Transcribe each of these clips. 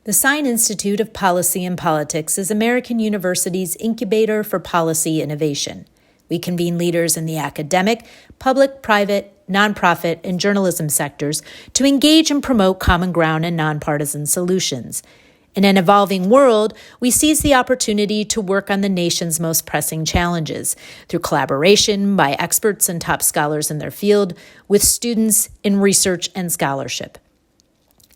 The Sine Institute of Policy and Politics is American University's incubator for policy innovation. We convene leaders in the academic, public, private, nonprofit, and journalism sectors to engage and promote common ground and nonpartisan solutions. In an evolving world, we seize the opportunity to work on the nation's most pressing challenges through collaboration by experts and top scholars in their field with students in research and scholarship.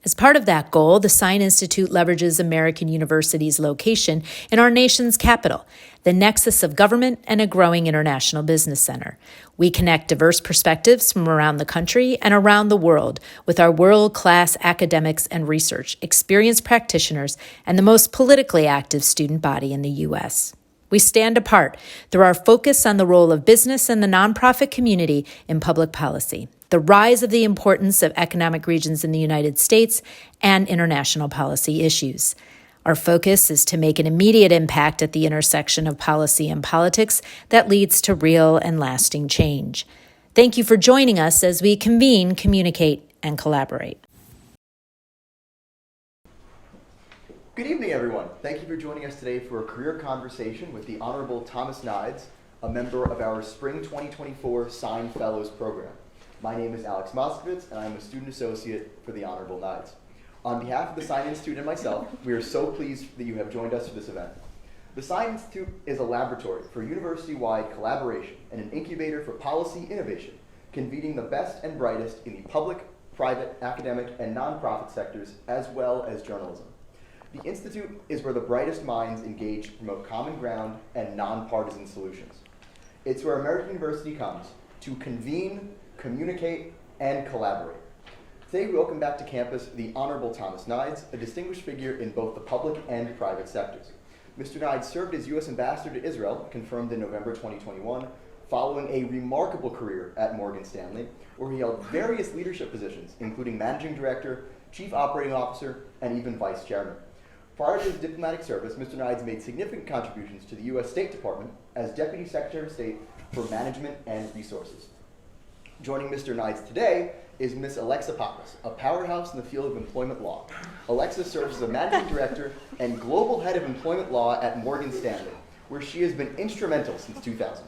As part of that goal, the Sine Institute leverages American University's location in our nation's capital, the nexus of government and a growing international business center. We connect diverse perspectives from around the country and around the world with our world-class academics and research, experienced practitioners, and the most politically active student body in the U.S. We stand apart through our focus on the role of business and the nonprofit community in public policy, the rise of the importance of economic regions in the United States, and international policy issues. Our focus is to make an immediate impact at the intersection of policy and politics that leads to real and lasting change. Thank you for joining us as we convene, communicate, and collaborate. Good evening, everyone. Thank you for joining us today for a career conversation with the Honorable Thomas Nides, a member of our Spring 2024 Sine Fellows Program. My name is Alex Moskovitz, and I am a student associate for the Honorable Nides. On behalf of the Sine Institute and myself, we are so pleased that you have joined us for this event. The Sine Institute is a laboratory for university-wide collaboration and an incubator for policy innovation, convening the best and brightest in the public, private, academic, and nonprofit sectors, as well as journalism. The Institute is where the brightest minds engage to promote common ground and nonpartisan solutions. It's where American University comes to convene, communicate, and collaborate. Today we welcome back to campus the Honorable Thomas Nides, a distinguished figure in both the public and private sectors. Mr. Nides served as U.S. Ambassador to Israel, confirmed in November 2021, following a remarkable career at Morgan Stanley, where he held various leadership positions, including Managing Director, Chief Operating Officer, and even Vice Chairman. Prior to his diplomatic service, Mr. Nides made significant contributions to the U.S. State Department as Deputy Secretary of State for Management and Resources. Joining Mr. Nides today is Ms. Alexa Pappas, a powerhouse in the field of employment law. Alexa serves as a Managing Director and Global Head of Employment Law at Morgan Stanley, where she has been instrumental since 2000.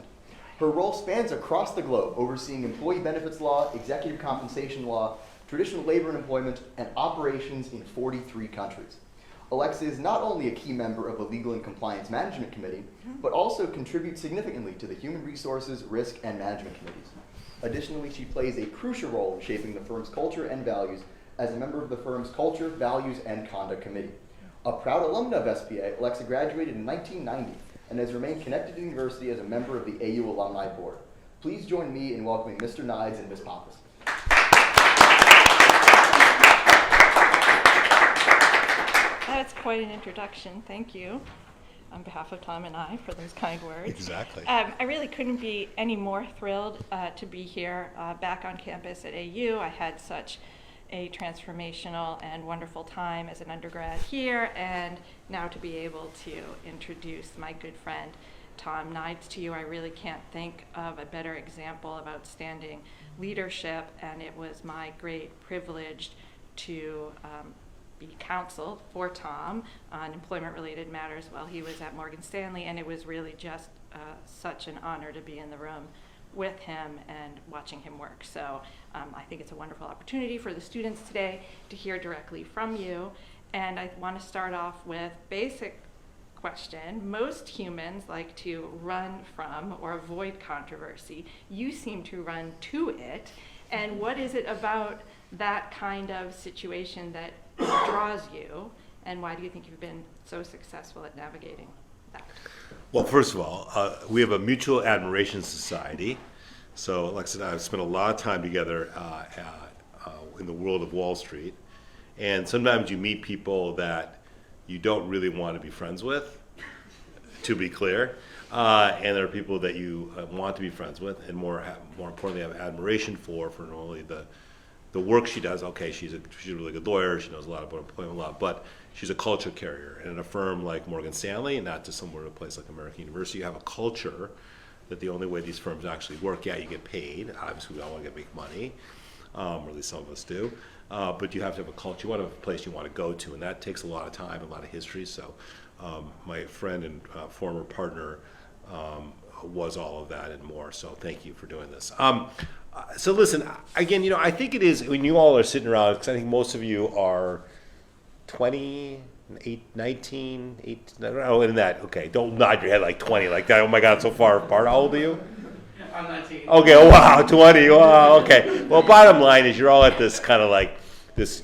Her role spans across the globe, overseeing employee benefits law, executive compensation law, traditional labor and employment, and operations in 43 countries. Alexa is not only a key member of the Legal and Compliance Management Committee, but also contributes significantly to the Human Resources, Risk, and Management Committees. Additionally, she plays a crucial role in shaping the firm's culture and values as a member of the firm's Culture, Values, and Conduct Committee. A proud alumna of SPA, Alexa graduated in 1990 and has remained connected to the university as a member of the AU Alumni Board. Please join me in welcoming Mr. Nides and Ms. Pappas. That's quite an introduction. Thank you on behalf of Tom and I for those kind words. Exactly. I really couldn't be any more thrilled to be here back on campus at AU. I had such a transformational and wonderful time as an undergrad here, and now to be able to introduce my good friend Tom Nides to you. I really can't think of a better example of outstanding leadership, and it was my great privilege to be counsel for Tom on employment-related matters while he was at Morgan Stanley, and it was really just such an honor to be in the room with him and watching him work. So I think it's a wonderful opportunity for the students today to hear directly from you, and I want to start off with basic question. Most humans like to run from or avoid controversy. You seem to run to it, and what is it about that kind of situation that draws you, and why do you think you've been so successful at navigating that? Well, first of all, we have a mutual admiration society. So Alexa and I have spent a lot of time together in the world of Wall Street. And sometimes you meet people that you don't really want to be friends with, to be clear. And there are people that you want to be friends with, and more importantly, have admiration for not only the work she does. Okay, she's a really good lawyer. She knows a lot about employment law, but she's a culture carrier. And in a firm like Morgan Stanley, and not just somewhere in a place like American University, you have a culture that the only way these firms actually work, yeah, you get paid. Obviously, we all want to make money, or at least some of us do. but you have to have a culture. You want to have a place you want to go to, and that takes a lot of time, a lot of history. So my friend and former partner was all of that and more. So thank you for doing this. So listen, again, I think it is, when you all are sitting around, because I think most of you are 20, 19, 18, oh, in that, okay, don't nod your head like 20, like that, oh my God, so far apart. How old are you? I'm 19. Okay, oh, wow, 20, wow, okay. Well, bottom line is you're all at this kind of like, this,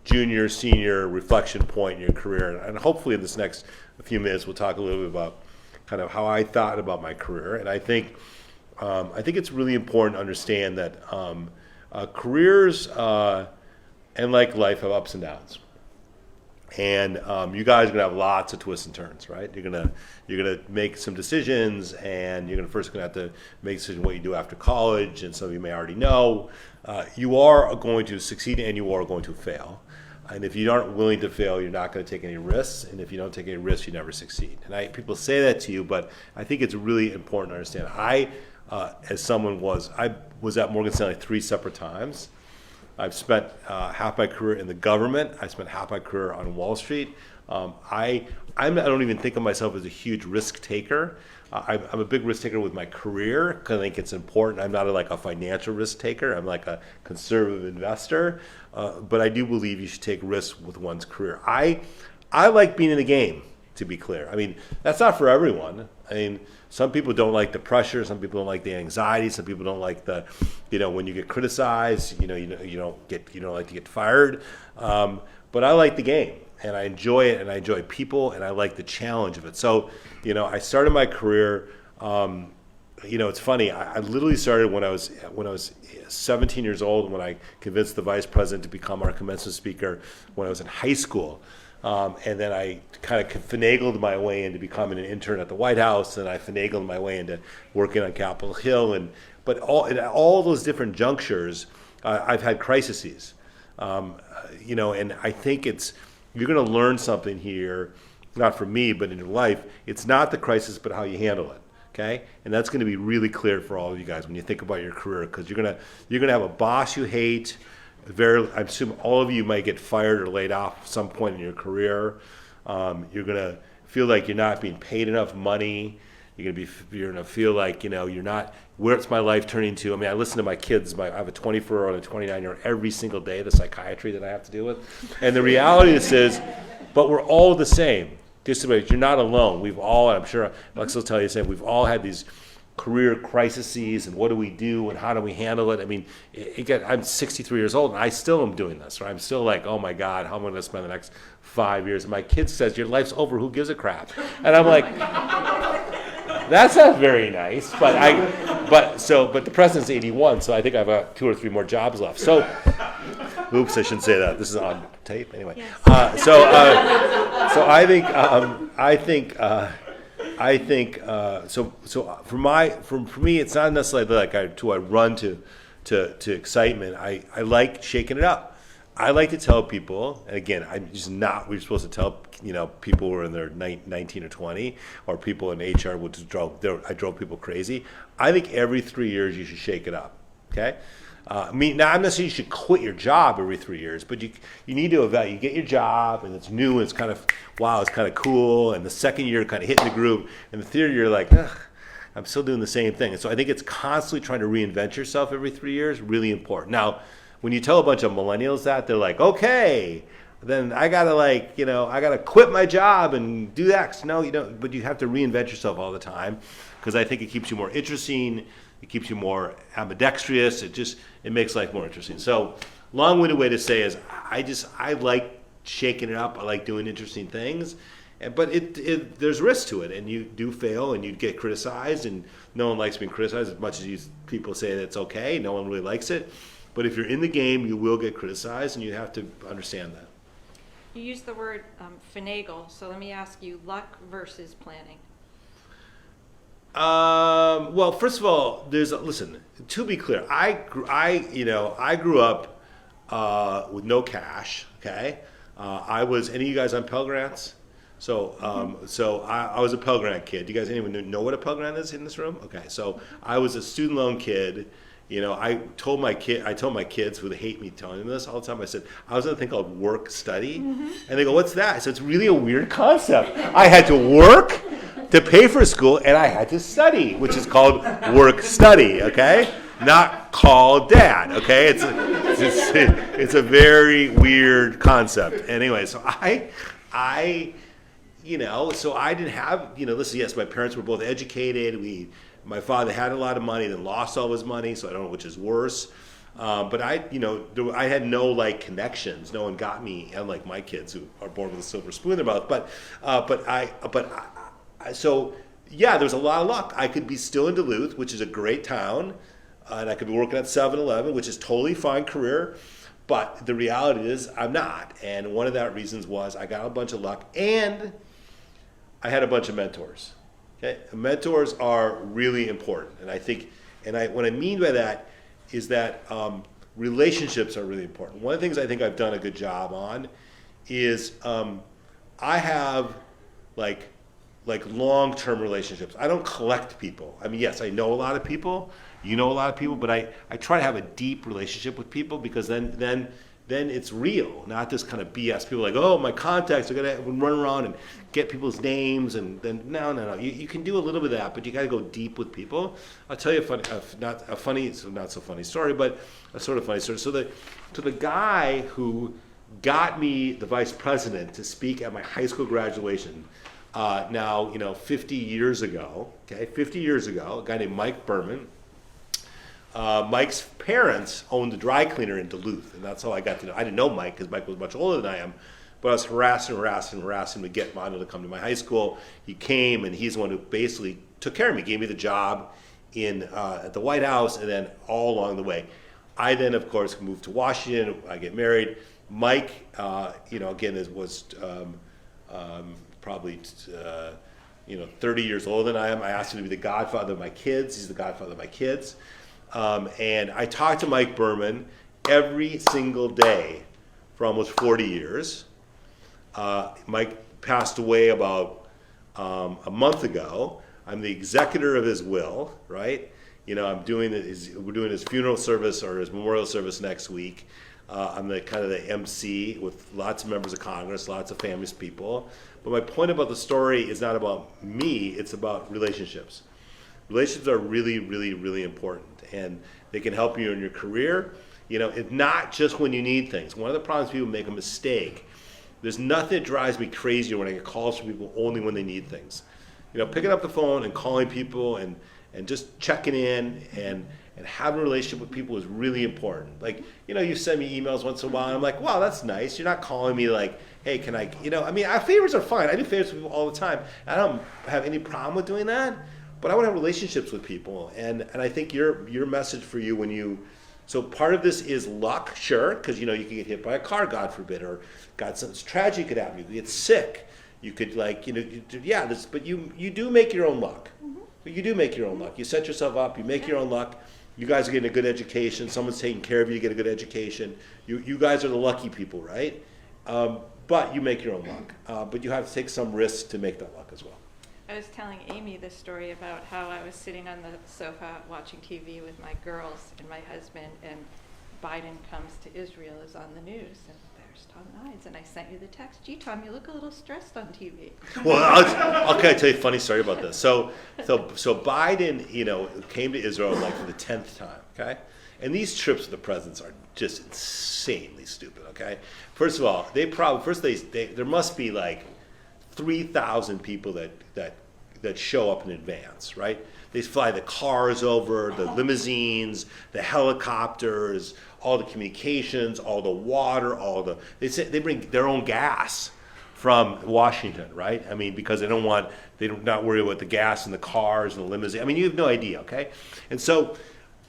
junior, senior reflection point in your career. And hopefully in this next few minutes, we'll talk a little bit about kind of how I thought about my career. And I think it's really important to understand that careers and like life have ups and downs. And you guys are gonna have lots of twists and turns, right? You're gonna make some decisions, and you're gonna have to make a decision what you do after college. And some of you may already know, you are going to succeed and you are going to fail. And if you aren't willing to fail, you're not going to take any risks. And if you don't take any risks, you never succeed. And people say that to you, but I think it's really important to understand. I was at Morgan Stanley 3 separate times. I've spent half my career in the government. I spent half my career on Wall Street. I don't even think of myself as a huge risk taker. I'm a big risk taker with my career because I think it's important. I'm not like a financial risk taker. I'm like a conservative investor. But I do believe you should take risks with one's career. I like being in the game, to be clear. I mean, that's not for everyone. I mean, some people don't like the pressure. Some people don't like the anxiety. Some people don't like the, when you get criticized. You don't like to get fired. But I like the game, and I enjoy it, and I enjoy people, and I like the challenge of it. So, I started my career. It's funny. I literally started when I was 17 years old. When I convinced the vice president to become our commencement speaker when I was in high school. And then I kind of finagled my way into becoming an intern at the White House, and I finagled my way into working on Capitol Hill. But at all those different junctures, I've had crises. And I think you're going to learn something here, not from me, but in your life. It's not the crisis, but how you handle it. Okay, and that's going to be really clear for all of you guys when you think about your career, because you're gonna have a boss you hate. I assume all of you might get fired or laid off at some point in your career. You're gonna feel like you're not being paid enough money. You're gonna feel like you're not. Where's my life turning to? I mean, I listen to my kids. I have a 24-year-old and a 29-year-old every single day. The psychiatry that I have to deal with, and the reality is, but we're all the same. Just about, you're not alone. We've all, and I'm sure Alex will tell you the same, we've all had these career crises, and what do we do, and how do we handle it? I mean, I'm 63 years old, and I still am doing this, right? I'm still like, oh my God, how am I going to spend the next 5 years? And my kid says, your life's over, who gives a crap? And I'm like, that's not very nice, but the president's 81, so I think I've got 2 or 3 more jobs left. So, oops, I shouldn't say that. This is on tape anyway. Yes. So for me, it's not necessarily like I run to excitement. I like shaking it up. I like to tell people, and again, we're supposed to tell people who are in their 19 or 20, or people in HR I drove people crazy. I think every 3 years you should shake it up. Okay. Now I'm not saying you should quit your job every 3 years, but you need to evaluate. You get your job, and it's new, and it's kind of, wow, it's kind of cool, and the second year kind of hitting the groove, and the third year, like, ugh, I'm still doing the same thing. And so I think it's constantly trying to reinvent yourself every 3 years, really important. Now, when you tell a bunch of millennials that, they're like, okay, then I gotta I gotta quit my job and do X. No, you don't, but you have to reinvent yourself all the time, because I think it keeps you more interesting. It keeps you more ambidextrous. It makes life more interesting. So, long-winded way to say is, I like shaking it up. I like doing interesting things, but there's risk to it, and you do fail, and you get criticized, and no one likes being criticized as much as people say that it's okay. No one really likes it, but if you're in the game, you will get criticized, and you have to understand that. You use the word finagle, so let me ask you, luck versus planning. Well, first of all, listen, to be clear, I grew up with no cash. Okay, any of you guys on Pell Grants? So I was a Pell Grant kid. Do you guys anyone know what a Pell Grant is in this room? Okay, so I was a student loan kid, I told my kids who hate me telling them this all the time. I said I was in a thing called work study, and they go, "What's that?" I said, "It's really a weird concept. I had to work to pay for school, and I had to study, which is called work study. Okay, not called dad. Okay, it's a very weird concept. Anyway, so so I didn't have, listen, yes, my parents were both educated. My father had a lot of money, then lost all his money, so I don't know which is worse. But I had no connections. No one got me, unlike my kids who are born with a silver spoon in their mouth. So there was a lot of luck. I could be still in Duluth, which is a great town, and I could be working at 7-Eleven, which is totally fine career. But the reality is I'm not. And one of that reasons was I got a bunch of luck, and I had a bunch of mentors. Okay? Mentors are really important. And I think, what I mean by that is that relationships are really important. One of the things I think I've done a good job on is I have long-term relationships. I don't collect people. I mean, yes, I know a lot of people. You know a lot of people, but I try to have a deep relationship with people, because then it's real, not this kind of BS. People are like, oh, my contacts are gonna run around and get people's names, and then no. You can do a little bit of that, but you got to go deep with people. I'll tell you not so funny story, but a sort of funny story. So the guy who got me the vice president to speak at my high school graduation, 50 years ago, a guy named Mike Berman. Mike's parents owned a dry cleaner in Duluth, and that's how I got to know. I didn't know Mike because Mike was much older than I am, but I was harassing him to get Mondo to come to my high school. He came, and he's the one who basically took care of me, gave me the job at the White House, and then all along the way. I then, of course, moved to Washington. I get married. Mike, again, was probably 30 years older than I am. I asked him to be the godfather of my kids. He's the godfather of my kids. And I talked to Mike Berman every single day for almost 40 years. Mike passed away about a month ago. I'm the executor of his will, right? We're doing his funeral service or his memorial service next week. I'm the MC with lots of members of Congress, lots of families, people. But my point about the story is not about me, it's about relationships. Relationships are really, really, really important, and they can help you in your career. It's not just when you need things. One of the problems people make a mistake. There's nothing that drives me crazier when I get calls from people only when they need things. Picking up the phone and calling people and just checking in and having a relationship with people is really important. You send me emails once in a while, and I'm like, wow, that's nice. You're not calling me like, hey, can I, favors are fine. I do favors for people all the time. I don't have any problem with doing that. But I want to have relationships with people, and I think your message for you so part of this is luck, sure, because you can get hit by a car, God forbid, or God, something tragic could happen. You could get sick. You could but you do make your own luck. Mm-hmm. You do make your own luck. You set yourself up. You make your own luck. You guys are getting a good education. Someone's taking care of you. You get a good education. You guys are the lucky people, right? But you make your own luck. But you have to take some risks to make that luck as well. I was telling Amy this story about how I was sitting on the sofa watching TV with my girls and my husband, and Biden comes to Israel, is on the news, and there's Tom Nides, and I sent you the text. Gee, Tom, you look a little stressed on TV. Well, I'll tell you a funny story about this. So Biden, came to Israel for the 10th time, okay? And these trips with the presidents are just insanely stupid, okay? First of all, there must be 3,000 people that show up in advance, right? They fly the cars over, the limousines, the helicopters, all the communications, all the water, they bring their own gas from Washington, right? I mean, because they're not worried about the gas in the cars and the limousine. I mean, you have no idea, okay? And so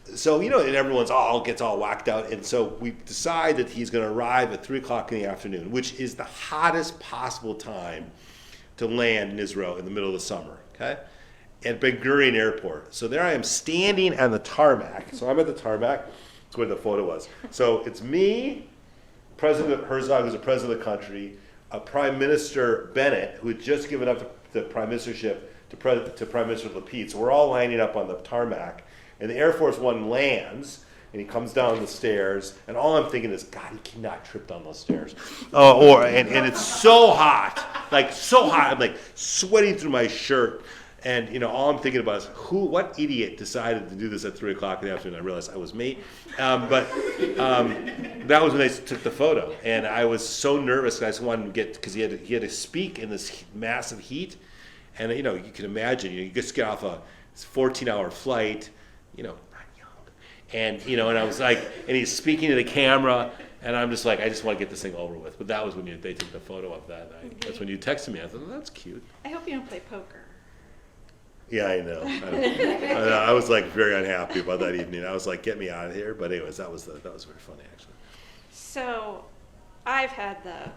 and everyone's gets all whacked out, and so we decide that he's going to arrive at 3:00 in the afternoon, which is the hottest possible time to land in Israel in the middle of the summer, okay? At Ben Gurion Airport. So there I am standing on the tarmac. So I'm at the tarmac. That's where the photo was. So it's me, President Herzog, who's the president of the country, Prime Minister Bennett, who had just given up the prime ministership to Prime Minister Lapid. So we're all lining up on the tarmac. And the Air Force One lands, and he comes down the stairs, and all I'm thinking is, God, he cannot trip down those stairs. And it's so hot, like so hot. I'm like sweating through my shirt. And all I'm thinking about is what idiot decided to do this at 3 o'clock in the afternoon? I realized I was me, but that was when they took the photo, and I was so nervous. I just wanted to because he had to speak in this massive heat, and you can imagine, you just get off a 14-hour flight, not young, and and I was like, and he's speaking to the camera, and I'm just like, I just want to get this thing over with. But that was when they took the photo of that night. That's when you texted me. I thought, that's cute. I hope you don't play poker. Yeah, I know. I was like very unhappy about that evening. I was like, get me out of here. But anyways, that was very funny, actually. So I've had the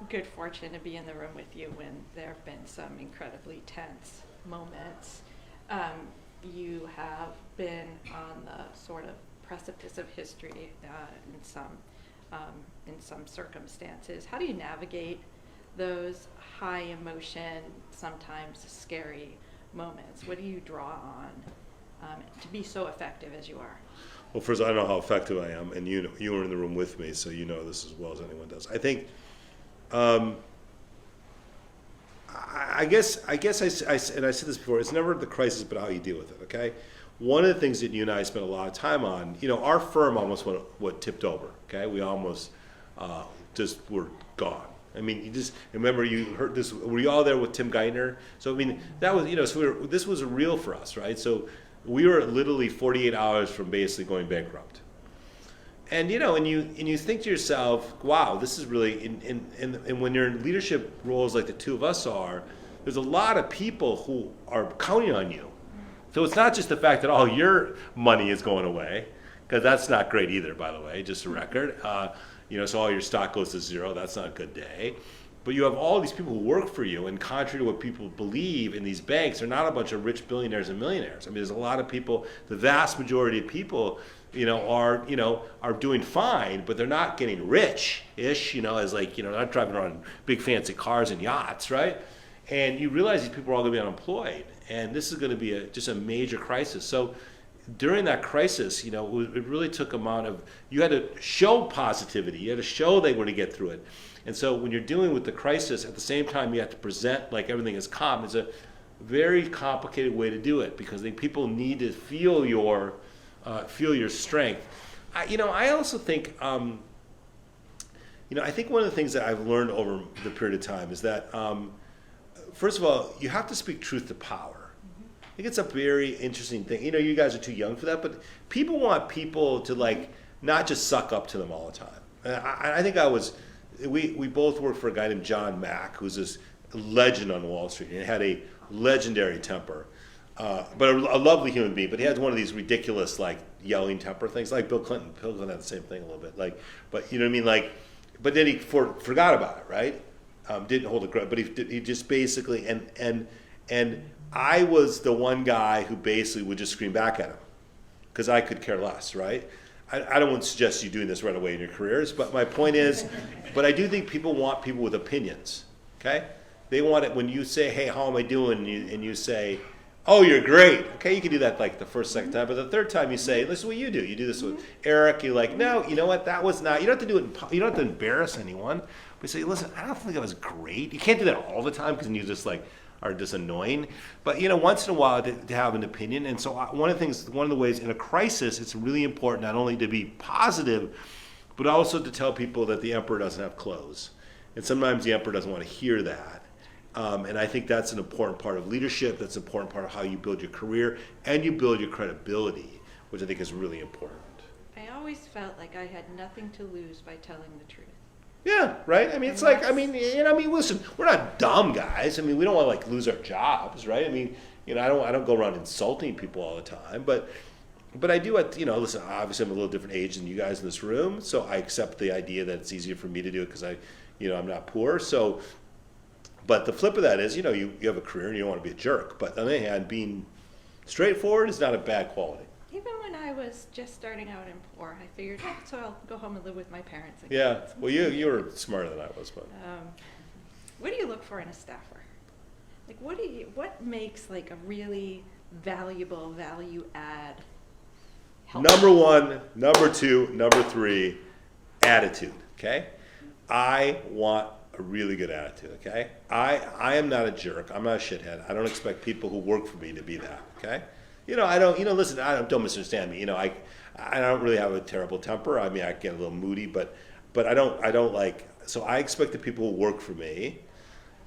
good fortune to be in the room with you when there have been some incredibly tense moments. You have been on the sort of precipice of history in some circumstances. How do you navigate those high emotion, sometimes scary moments? What do you draw on to be so effective as you are? Well, first, I know how effective I am, and you were in the room with me, so you know this as well as anyone does. I think, I guess, and I said this before, it's never the crisis, but how you deal with it, okay? One of the things that you and I spent a lot of time on, our firm almost tipped over, okay? We almost just were gone. I mean, you just remember you heard this. Were you all there with Tim Geithner? So I mean, that was so this was real for us, right? So we were literally 48 hours from basically going bankrupt. And and you think to yourself, wow, this is really and when you're in leadership roles like the two of us are, there's a lot of people who are counting on you. So it's not just the fact that all your money is going away, because that's not great either, by the way, just a record. So all your stock goes to zero. That's not a good day. But you have all these people who work for you, and contrary to what people believe in these banks, they're not a bunch of rich billionaires and millionaires. I mean, there's a lot of people, the vast majority of people, are doing fine, but they're not getting rich-ish, as not driving around big fancy cars and yachts, right? And you realize these people are all going to be unemployed, and this is going to be just a major crisis. So during that crisis, it really took you had to show positivity. You had to show they were to get through it. And so when you're dealing with the crisis, at the same time, you have to present like everything is calm. It's a very complicated way to do it, because people need to feel your strength. I also think, I think one of the things that I've learned over the period of time is that, first of all, you have to speak truth to power. I think it's a very interesting thing. You guys are too young for that, but people want people to not just suck up to them all the time. And I think we both worked for a guy named John Mack, who's this legend on Wall Street, and had a legendary temper, but a lovely human being. But he had one of these ridiculous yelling temper things, like Bill Clinton. Bill Clinton had the same thing a little bit, but you know what I mean, but then he forgot about it, right? Didn't hold a grudge, but he just basically and I was the one guy who basically would just scream back at him, because I could care less, right? I don't want to suggest you doing this right away in your careers, but my point is, but I do think people want people with opinions, okay? They want it when you say, hey, how am I doing? And you say, oh, you're great. Okay, you can do that the first, second time, but the third time you say, this is what you do. You do this with Eric. You're like, no, you know what? That was not. You don't have to do it. You don't have to embarrass anyone. But you say, listen, I don't think that was great. You can't do that all the time, because then you just are just annoying. But once in a while to have an opinion. And so one of the ways in a crisis, it's really important not only to be positive, but also to tell people that the emperor doesn't have clothes. And sometimes the emperor doesn't want to hear that. And I think that's an important part of leadership. That's an important part of how you build your career and you build your credibility, which I think is really important. I always felt like I had nothing to lose by telling the truth. Yeah, right? I mean, it's listen, we're not dumb guys. I mean, we don't want to lose our jobs, right? I mean, I don't go around insulting people all the time, but I do listen, obviously I'm a little different age than you guys in this room, so I accept the idea that it's easier for me to do it because I'm not poor. So, but the flip of that is, you have a career and you don't want to be a jerk, but on the other hand, being straightforward is not a bad quality. Even when I was just starting out in poor, I figured, so I'll go home and live with my parents again. Yeah, well, you were smarter than I was, but. What do you look for in a staffer? What makes a really valuable value add help. Number one, number two, number three, attitude, okay? I want a really good attitude, okay? I am not a jerk. I'm not a shithead. I don't expect people who work for me to be that, okay? Listen, don't misunderstand me. I don't really have a terrible temper. I mean, I get a little moody, but I don't like, so I expect the people who work for me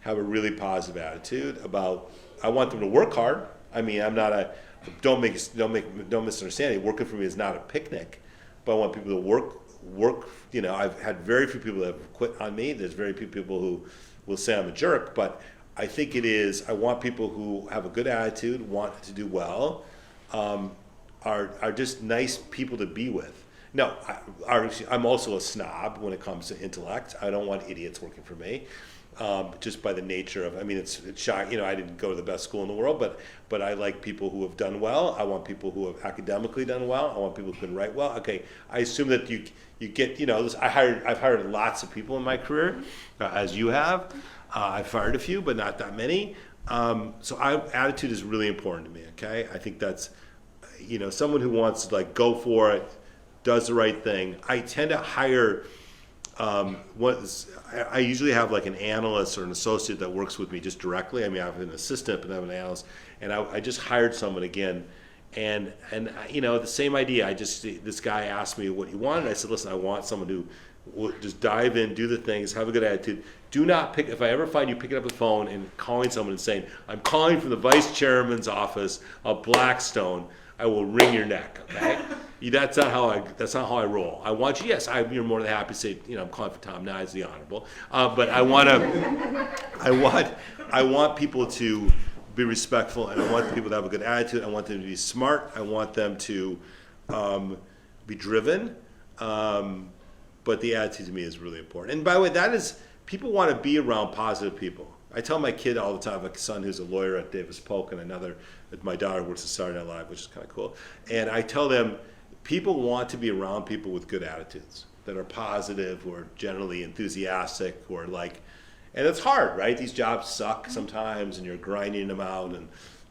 have a really positive attitude about, I want them to work hard. I mean, I'm not a, don't misunderstand me. Working for me is not a picnic, but I want people to work. I've had very few people that have quit on me. There's very few people who will say I'm a jerk, but I think I want people who have a good attitude, want to do well, are just nice people to be with. No, I'm also a snob when it comes to intellect. I don't want idiots working for me. Just by the nature of, it's shocking. I didn't go to the best school in the world, but I like people who have done well. I want people who have academically done well. I want people who can write well. Okay, I assume that you get, I've hired lots of people in my career, as you have. I've fired a few, but not that many. So attitude is really important to me. Okay, I think that's, someone who wants to go for it, does the right thing. I tend to hire. I usually have an analyst or an associate that works with me just directly. I have an assistant, but I have an analyst, and I just hired someone again, and the same idea. This guy asked me what he wanted. I said, listen, I want someone who will just dive in, do the things, have a good attitude. Do not if I ever find you picking up the phone and calling someone and saying, I'm calling from the vice chairman's office of Blackstone, I will wring your neck. Okay. That's not how I roll. I want you. Yes, you're more than happy to say, I'm calling for Tom Nides, the Honorable. But I want people to be respectful, and I want people to have a good attitude. I want them to be smart. I want them to be driven. But the attitude to me is really important. And by the way, people want to be around positive people. I tell my kid all the time, I have a son who's a lawyer at Davis Polk, and my daughter works at Saturday Night Live, which is kind of cool. And I tell them, people want to be around people with good attitudes, that are positive, who are generally enthusiastic, who are and it's hard, right? These jobs suck sometimes, and you're grinding them out,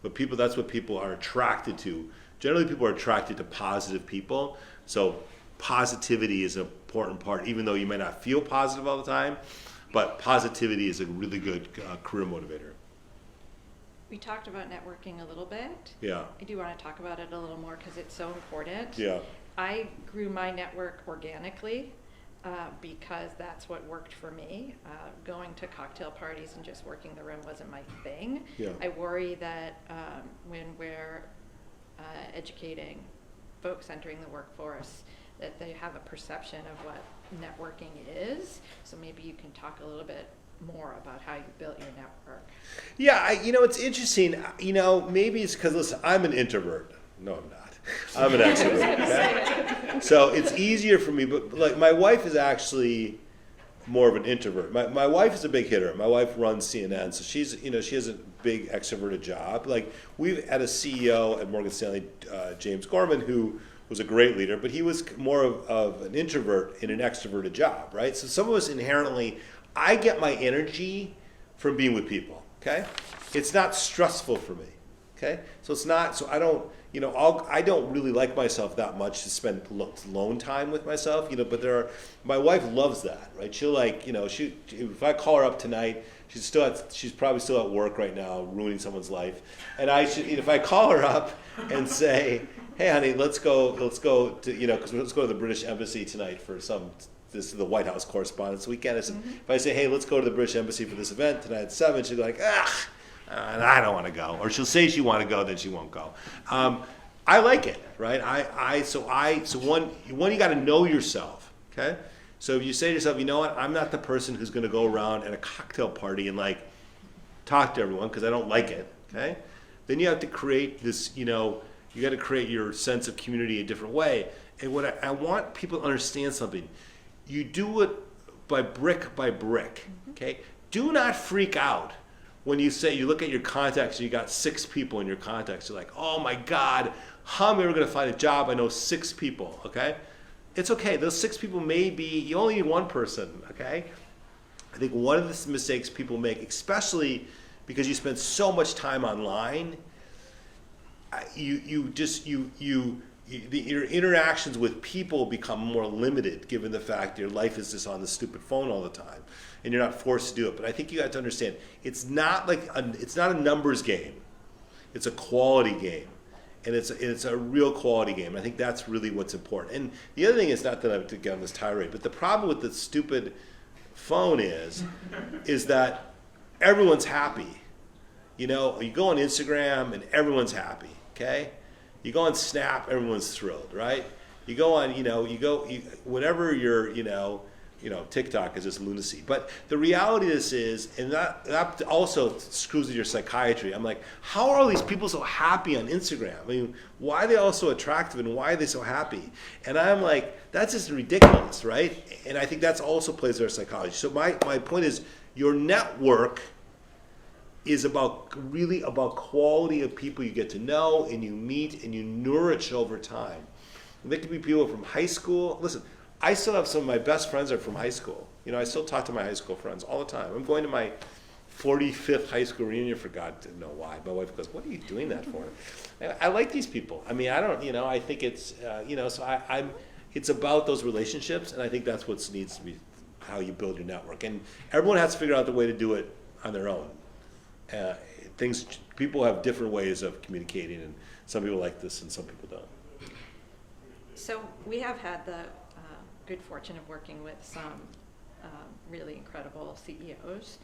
but that's what people are attracted to. Generally, people are attracted to positive people, so positivity is an important part, even though you may not feel positive all the time, but positivity is a really good career motivator. We talked about networking a little bit. Yeah. I do want to talk about it a little more because it's so important. Yeah. I grew my network organically because that's what worked for me. Going to cocktail parties and just working the room wasn't my thing. Yeah. I worry that when we're educating folks entering the workforce, that they have a perception of what networking is. So maybe you can talk a little bit more about how you built your network. Yeah, it's interesting. Maybe it's because, listen, I'm an introvert. No, I'm not. I'm an extrovert. Okay? So it's easier for me. But my wife is actually more of an introvert. My wife is a big hitter. My wife runs CNN, so she's she has a big extroverted job. We've had a CEO at Morgan Stanley, James Gorman, who was a great leader, but he was more of an introvert in an extroverted job, right? So some of us inherently, I get my energy from being with people, okay? It's not stressful for me, okay? So it's not, so I don't, I don't really like myself that much to spend alone time with myself, but my wife loves that, right? She'll if I call her up tonight, she's probably still at work right now, ruining someone's life. And if I call her up and say, hey honey, let's go to, because let's go to the British Embassy tonight for this is the White House Correspondents' Weekend. If I say, hey, let's go to the British Embassy for this event tonight at 7, she'll be like, I don't want to go. Or she'll say she want to go, then she won't go. I like it, right? So one, you got to know yourself, okay? So if you say to yourself, you know what, I'm not the person who's going to go around at a cocktail party and talk to everyone because I don't like it, okay? Then you have to create this, you got to create your sense of community a different way. And what I want people to understand something. You do it by brick, okay? Do not freak out when you look at your contacts and you got 6 people in your contacts. You're like, oh my God, how am I ever going to find a job? I know 6 people, okay? It's okay. Those 6 people may be, you only need 1 person, okay? I think one of the mistakes people make, especially because you spend so much time online, you your interactions with people become more limited given the fact your life is just on the stupid phone all the time and you're not forced to do it. But I think you have to understand, it's not a numbers game. It's a quality game. And it's a real quality game. I think that's really what's important. And the other thing is, not that I have to get on this tirade, but the problem with the stupid phone is that everyone's happy. You know, you go on Instagram and everyone's happy, okay? You go on Snap, everyone's thrilled, right? You go on, whatever TikTok is just lunacy. But the reality of this is, and that also screws with your psychiatry. I'm like, how are all these people so happy on Instagram? I mean, why are they all so attractive and why are they so happy? And I'm like, that's just ridiculous, right? And I think that's also plays with our psychology. So my point is, your network is really about quality of people you get to know and you meet and you nourish over time. And they could be people from high school. Listen, I still have some of my best friends are from high school. You know, I still talk to my high school friends all the time. I'm going to my 45th high school reunion for God to know why. My wife goes, "What are you doing that for?" I like these people. I mean, I think it's, so it's about those relationships, and I think that's what needs to be how you build your network. And everyone has to figure out the way to do it on their own. People have different ways of communicating, and some people like this and some people don't. So we have had the good fortune of working with some really incredible CEOs.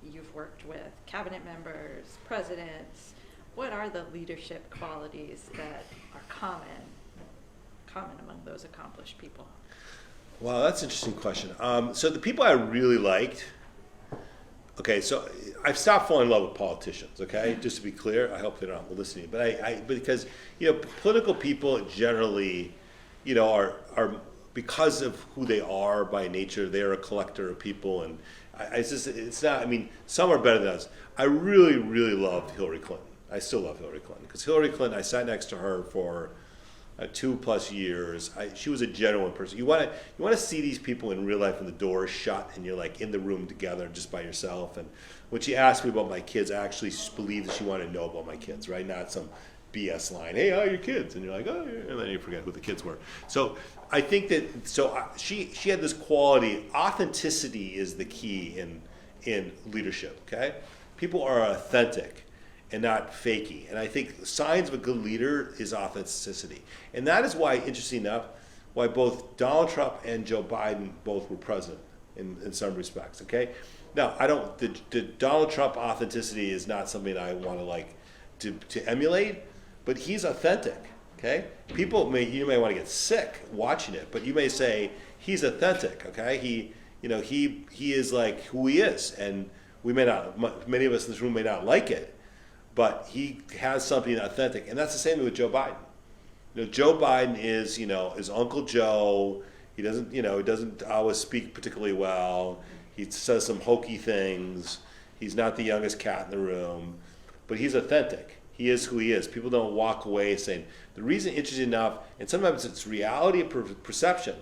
You've worked with cabinet members, presidents. What are the leadership qualities that are common among those accomplished people? Wow, that's an interesting question. So the people I really liked. Okay, so I've stopped falling in love with politicians. Okay, just to be clear, I hope they're not listening. But because political people generally, are because of who they are by nature, they're a collector of people, and it's not. I mean, some are better than us. I really, really loved Hillary Clinton. I still love Hillary Clinton because Hillary Clinton. I sat next to her for 2+ years. She was a genuine person. You want to see these people in real life when the door is shut and you're like in the room together just by yourself. And when she asked me about my kids, I actually believed that she wanted to know about my kids, right? Not some BS line, "Hey, how are your kids?" And you're like, "Oh," and then you forget who the kids were. So I think that she had this quality. Authenticity is the key in leadership. Okay, people are authentic and not fakey. And I think signs of a good leader is authenticity. And that is why, interesting enough, why both Donald Trump and Joe Biden both were president in some respects, okay? Now, the Donald Trump authenticity is not something I want to emulate, but he's authentic, okay? You may want to get sick watching it, but you may say, he's authentic, okay? He is like who he is, and many of us in this room may not like it, but he has something authentic, and that's the same with Joe Biden. Joe Biden is Uncle Joe. He doesn't always speak particularly well. He says some hokey things. He's not the youngest cat in the room, but he's authentic. He is who he is. People don't walk away saying, the reason, interesting enough, and sometimes it's reality of perception.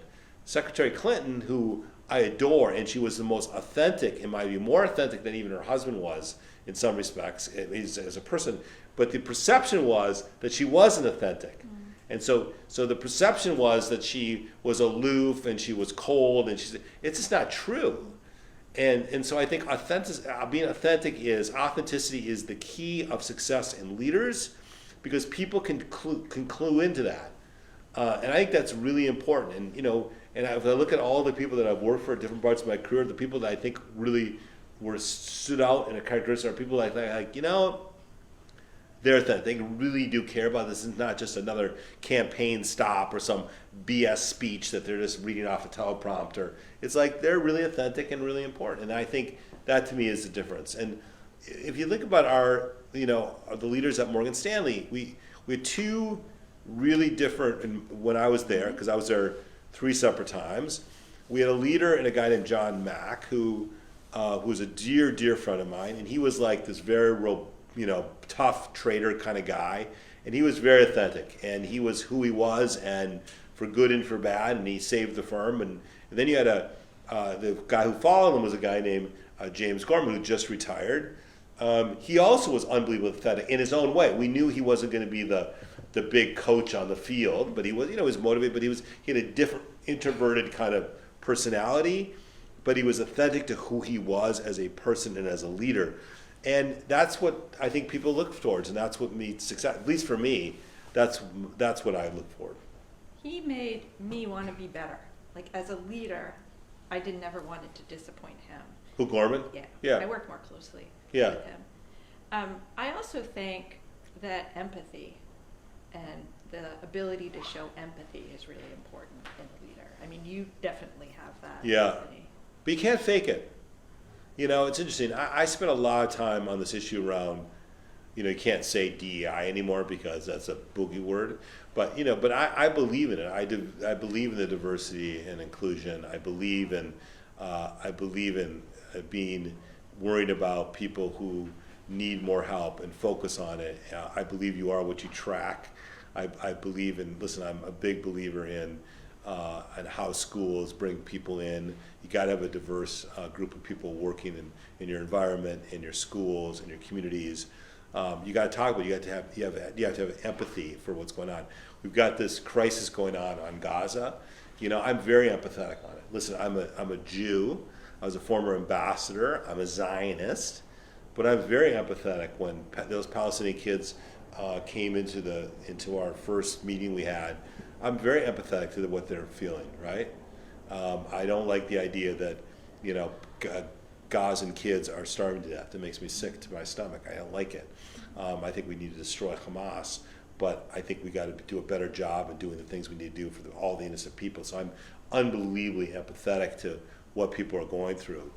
Secretary Clinton, who I adore, and she was the most authentic, in my view, more authentic than even her husband was in some respects as a person, but the perception was that she wasn't authentic. And so the perception was that she was aloof and she was cold, and it's just not true. And so I think authenticity is the key of success in leaders, because people can clue into that. And I think that's really important. And if I look at all the people that I've worked for at different parts of my career, the people that I think really stood out in a characteristic are people that I think, they're authentic. They really do care about this. It's not just another campaign stop or some BS speech that they're just reading off a teleprompter. It's like they're really authentic and really important. And I think that to me is the difference. And if you think about the leaders at Morgan Stanley, we had two really different, when I was there, because I was there 3 separate times, we had a leader and a guy named John Mack who was a dear, dear friend of mine, and he was like this very, tough trader kind of guy, and he was very authentic, and he was who he was, and for good and for bad, and he saved the firm. And then you had the guy who followed him was a guy named James Gorman, who just retired, He also was unbelievably pathetic in his own way. We knew he wasn't going to be the big coach on the field, but he was, he was motivated, but he had a different introverted kind of personality, but he was authentic to who he was as a person and as a leader. And that's what I think people look towards, and that's what means success. At least for me, that's what I look for. He made me want to be better. Like, as a leader, I never wanted to disappoint him. Who, Gorman? Yeah. I work more closely Yeah. with him. I also think that empathy and the ability to show empathy is really important in a leader. I mean, you definitely have that. Yeah. Anthony. But you can't fake it. It's interesting. I spent a lot of time on this issue around, you can't say DEI anymore because that's a boogie word. But, but I believe in it. I believe in the diversity and inclusion. I believe in being worried about people who need more help and focus on it. I believe you are what you track. I believe in, listen, I'm a big believer in how schools bring people in. You got to have a diverse group of people working in your environment, in your schools, in your communities. You got to talk about it. You have to have empathy for what's going on. We've got this crisis going on Gaza. I'm very empathetic on it. Listen, I'm a Jew. I was a former ambassador. I'm a Zionist, but I'm very empathetic when those Palestinian kids came into our first meeting we had. I'm very empathetic to what they're feeling. Right? I don't like the idea that Gazan kids are starving to death. It makes me sick to my stomach. I don't like it. I think we need to destroy Hamas, but I think we got to do a better job of doing the things we need to do for all the innocent people. So I'm unbelievably empathetic to what people are going through.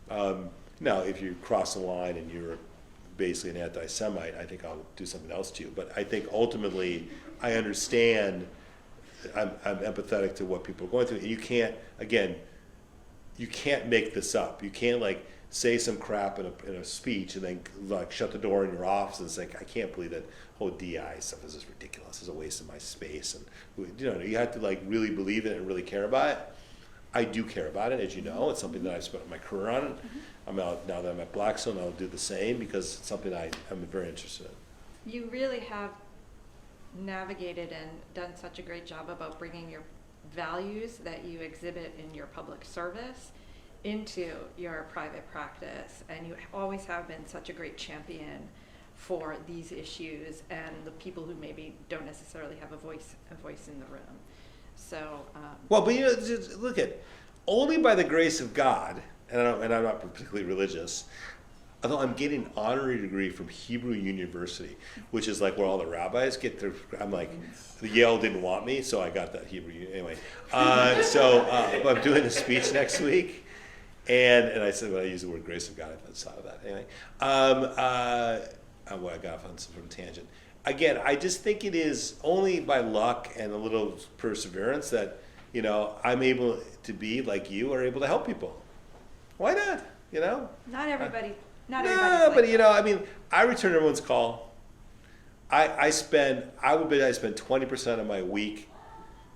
Now, if you cross the line and you're basically an anti-Semite, I think I'll do something else to you. But I think ultimately, I understand. I'm empathetic to what people are going through. And you can't make this up. You can't say some crap in a speech and then shut the door in your office and say, I can't believe that whole DI stuff is just ridiculous. It's a waste of my space. And you have to really believe it and really care about it. I do care about it, as you know. It's something that I've spent my career on. Mm-hmm. Now that I'm at Blackstone, I'll do the same because it's something I'm very interested in. You really have navigated and done such a great job about bringing your values that you exhibit in your public service into your private practice, and you always have been such a great champion for these issues and the people who maybe don't necessarily have a voice in the room. So but just look at, only by the grace of God, and I'm not particularly religious, although I'm getting an honorary degree from Hebrew University, which is where all the rabbis get their. I'm Yale didn't want me, so I got that Hebrew anyway. But I'm doing a speech next week, and I said when I use the word grace of God, I thought of that anyway. I got off on some sort of tangent. Again, I just think it is only by luck and a little perseverance that I'm able to be like you are able to help people. Why not? Not everybody. No, but I return everyone's call. I spend 20% of my week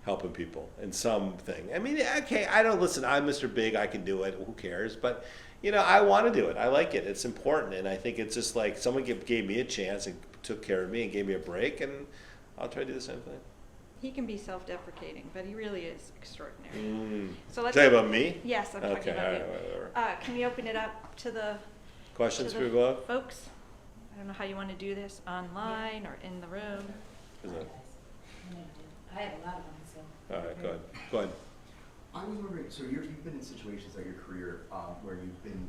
helping people in something. Okay, I don't listen. I'm Mr. Big. I can do it. Who cares? But I want to do it. I like it. It's important, and I think it's just someone gave me a chance and took care of me and gave me a break, and I'll try to do the same thing. He can be self-deprecating, but he really is extraordinary. So let's talk about me. Yes, I'm talking about you. Right. Can we open it up to the questions for folks? I don't know how you want to do this, online or in the room. I have a lot of them. So. All right, go ahead. I was wondering, so you've been in situations throughout your career where you've been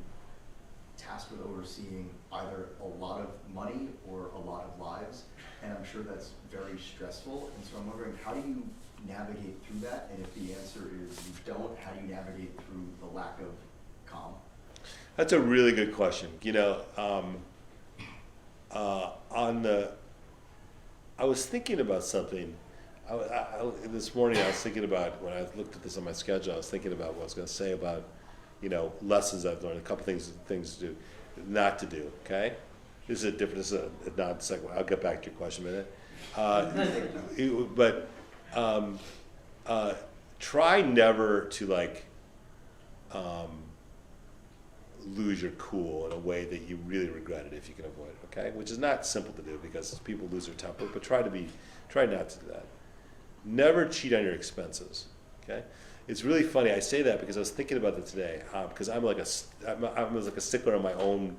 tasked with overseeing either a lot of money or a lot of lives, and I'm sure that's very stressful. And so I'm wondering, how do you navigate through that? And if the answer is you don't, how do you navigate through the lack of calm? That's a really good question. I was thinking about something. This morning I was thinking about, when I looked at this on my schedule, I was thinking about what I was going to say about, lessons I've learned, a couple things to do, not to do, okay? This is a non-sequitur. I'll get back to your question in a minute. But try never to lose your cool in a way that you really regret it if you can avoid it, okay? Which is not simple to do because people lose their temper, but try not to do that. Never cheat on your expenses, okay? It's really funny, I say that because I was thinking about it today, because I'm like a stickler on my own,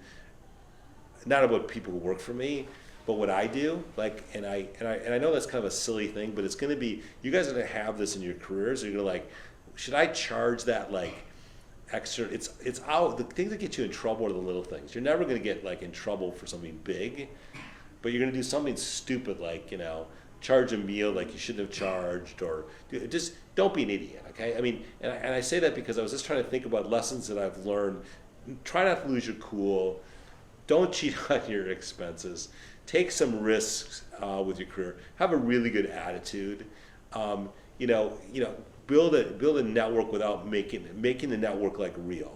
not about people who work for me, but what I do, like, and I know that's kind of a silly thing, but it's gonna be, you guys are gonna have this in your careers, you're gonna like, should I charge that like, extra, it's out, the things that get you in trouble are the little things. You're never gonna get like in trouble for something big, but you're gonna do something stupid like, charge a meal like you shouldn't have charged, or just don't be an idiot, okay? I mean, and I say that because I was just trying to think about lessons that I've learned. Try not to lose your cool. Don't cheat on your expenses. Take some risks with your career. Have a really good attitude. Build a network without making the network like real.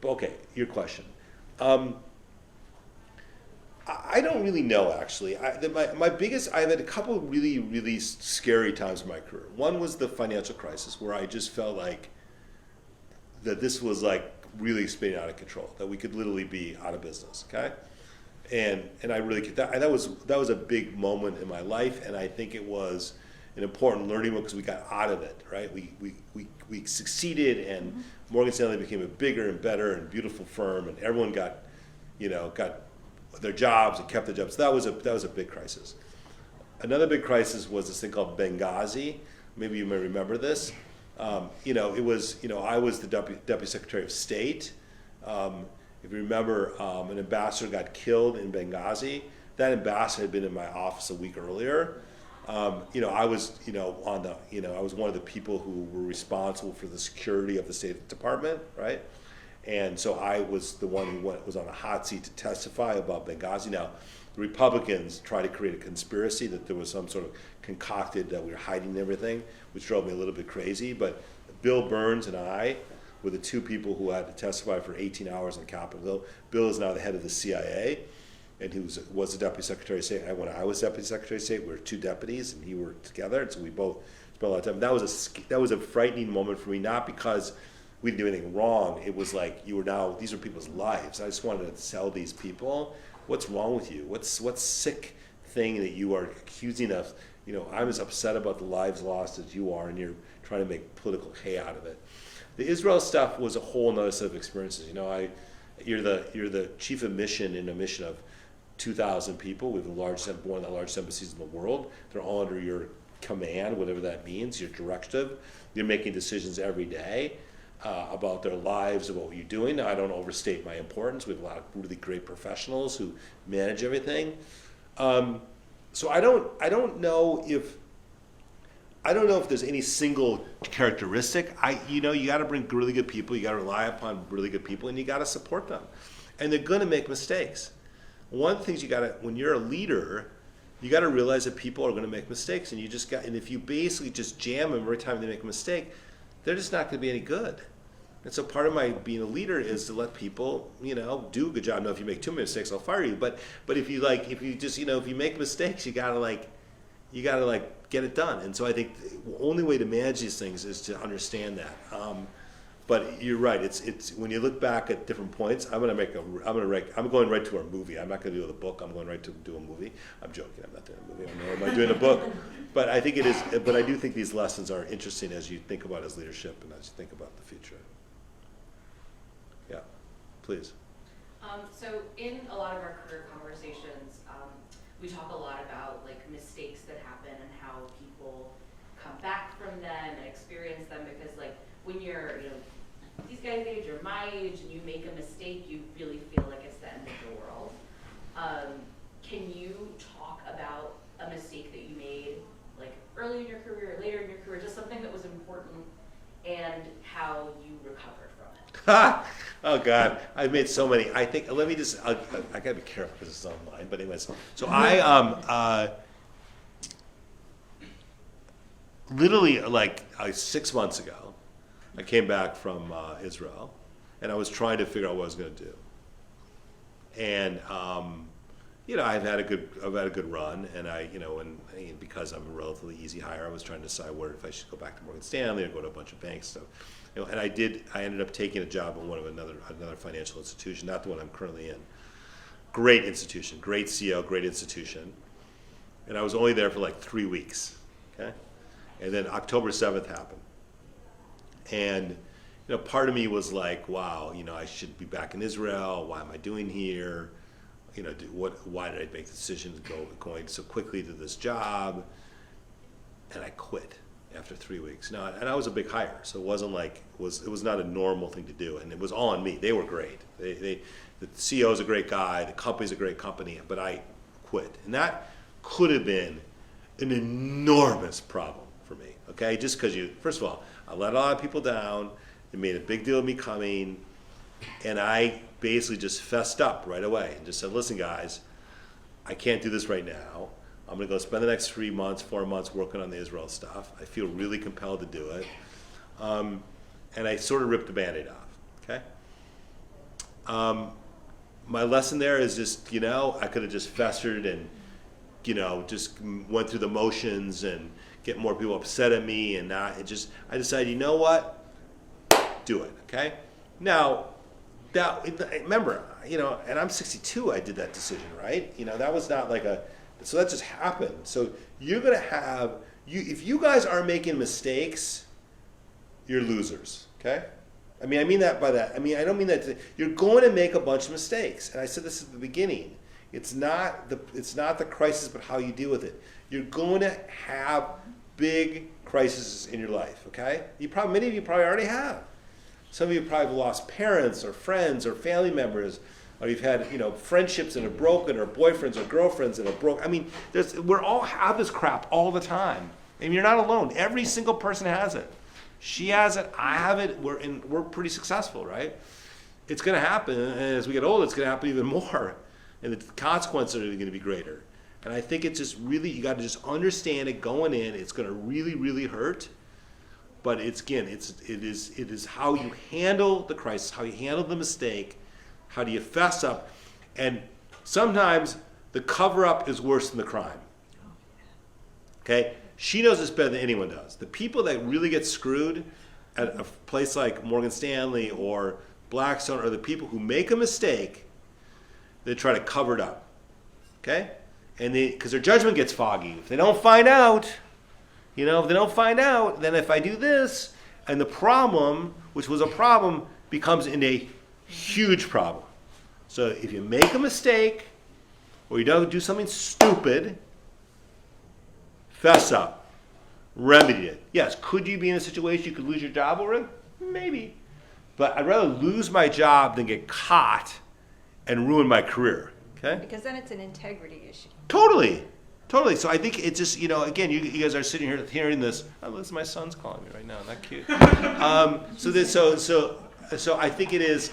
Okay, your question. I don't really know, actually. My biggest, I've had a couple of really, really scary times in my career. One was the financial crisis, where I just felt like that this was like really spinning out of control, that we could literally be out of business, okay? And I really, that was a big moment in my life, and I think it was an important learning moment because we got out of it, right? We succeeded, and Morgan Stanley became a bigger and better and beautiful firm, and everyone got their jobs and kept their jobs. So that was a big crisis. Another big crisis was this thing called Benghazi. Maybe you may remember this. It was, I was the Deputy Secretary of State. If you remember, an ambassador got killed in Benghazi. That ambassador had been in my office a week earlier. I was, I was one of the people who were responsible for the security of the State Department, right? And so I was the one who was on a hot seat to testify about Benghazi. Now, the Republicans tried to create a conspiracy that there was some sort of concocted that we were hiding everything, which drove me a little bit crazy. But Bill Burns and I were the two people who had to testify for 18 hours on Capitol Hill. Bill is now the head of the CIA, and he was the Deputy Secretary of State. When I was Deputy Secretary of State, we were two deputies, and he worked together, and so we both spent a lot of time. That was a frightening moment for me, not because we didn't do anything wrong. It was like these are people's lives. I just wanted to tell these people, what's wrong with you? What's sick thing that you are accusing us? I'm as upset about the lives lost as you are, and you're trying to make political hay out of it. The Israel stuff was a whole nother set of experiences. You're the chief of mission in a mission of 2,000 people. We have one of the largest embassies in the world. They're all under your command, whatever that means, your directive. You're making decisions every day about their lives, about what you're doing. Now, I don't overstate my importance. We have a lot of really great professionals who manage everything. So I don't know if there's any single characteristic. You got to bring really good people. You got to rely upon really good people, and you got to support them. And they're going to make mistakes. One of the things when you're a leader, you got to realize that people are going to make mistakes, and and if you basically just jam them every time they make a mistake, they're just not going to be any good. And so part of my being a leader is to let people, do a good job. Now, if you make too many mistakes, I'll fire you. But if you make mistakes, you gotta get it done. And so I think the only way to manage these things is to understand that. But you're right. It's when you look back at different points. I'm going right to our movie. I'm not going to do the book. I'm going right to do a movie. I'm joking. I'm not doing a movie. I'm doing a book. But I think it is. But I do think these lessons are interesting as you think about as leadership and as you think about the future. Yeah, please. So in a lot of our career conversations, we talk a lot about like mistakes that happen and how people come back from them and experience them, because like when you're, these guys' age or my age and you make a mistake, you really feel like it's the end of the world. Can you talk about a mistake that you made like early in your career or later in your career, just something that was important, and how you recovered from it? Oh God, I've made so many. I think, let me just, I gotta be careful because it's online, but anyways. So I, literally like 6 months ago, I came back from Israel, and I was trying to figure out what I was gonna do. And, I've had a good run, and because I'm a relatively easy hire, I was trying to decide if I should go back to Morgan Stanley or go to a bunch of banks. So And I ended up taking a job in another financial institution, not the one I'm currently in. Great institution, great CEO, great institution. And I was only there for like 3 weeks, okay? And then October 7th happened. And part of me was like, wow, I should be back in Israel. Why am I doing here? Why did I make the decision going so quickly to this job? And I quit after 3 weeks. Now, and I was a big hire, so it wasn't like it was not a normal thing to do, and it was all on me. They were great. The CEO's a great guy, the company's a great company, but I quit, and that could have been an enormous problem for me. Okay, just because first of all, I let a lot of people down. They made a big deal of me coming, and I basically just fessed up right away and just said, listen guys, I can't do this right now. I'm gonna go spend the next 3 months, 4 months working on the Israel stuff. I feel really compelled to do it. And I sort of ripped the Band-Aid off, okay? My lesson there is just, I could have just festered and, just went through the motions and get more people upset at me and I decided, you know what? Do it, okay? Now, remember, and I'm 62, I did that decision, right? That was not like so that just happened. So you're gonna have, if you guys are making mistakes, you're losers, okay? I mean that by that. I don't mean that, you're going to make a bunch of mistakes. And I said this at the beginning. It's not the crisis, but how you deal with it. You're going to have big crises in your life, okay? Many of you probably already have. Some of you probably have lost parents or friends or family members, or you've had friendships that have broken, or boyfriends or girlfriends that have broken. We all have this crap all the time, and you're not alone. Every single person has it. She has it. I have it. We're pretty successful, right? It's going to happen, and as we get older, it's going to happen even more, and the consequences are going to be greater. And I think it's just really, you got to just understand it going in. It's going to really, really hurt. But it is how you handle the crisis, how you handle the mistake, how do you fess up, and sometimes the cover-up is worse than the crime. Okay? She knows this better than anyone does. The people that really get screwed at a place like Morgan Stanley or Blackstone are the people who make a mistake, they try to cover it up. Okay? And because their judgment gets foggy. If they don't find out, then if I do this, and the problem, which was a problem, becomes a huge problem. So if you make a mistake, or you don't do something stupid, fess up, remedy it. Yes, could you be in a situation you could lose your job over it? Maybe. But I'd rather lose my job than get caught and ruin my career. Okay? Because then it's an integrity issue. Totally. So I think it's just, again, you guys are sitting here hearing this. Oh, listen, my son's calling me right now. Isn't that cute? So I think it is.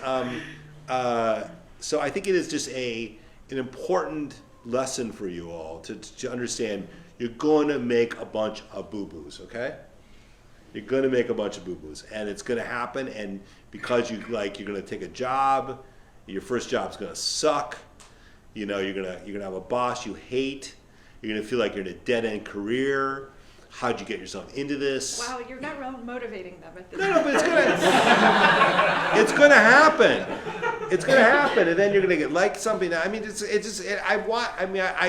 So I think it is just an important lesson for you all to understand. You're going to make a bunch of boo-boos, okay? You're going to make a bunch of boo-boos, and it's going to happen. And because you're going to take a job, your first job's going to suck. You're going to have a boss you hate. You're going to feel like you're in a dead-end career. How'd you get yourself into this? Wow, you're not motivating them at this No, but it's going to happen. It's going to happen, and then you're going to get like something. I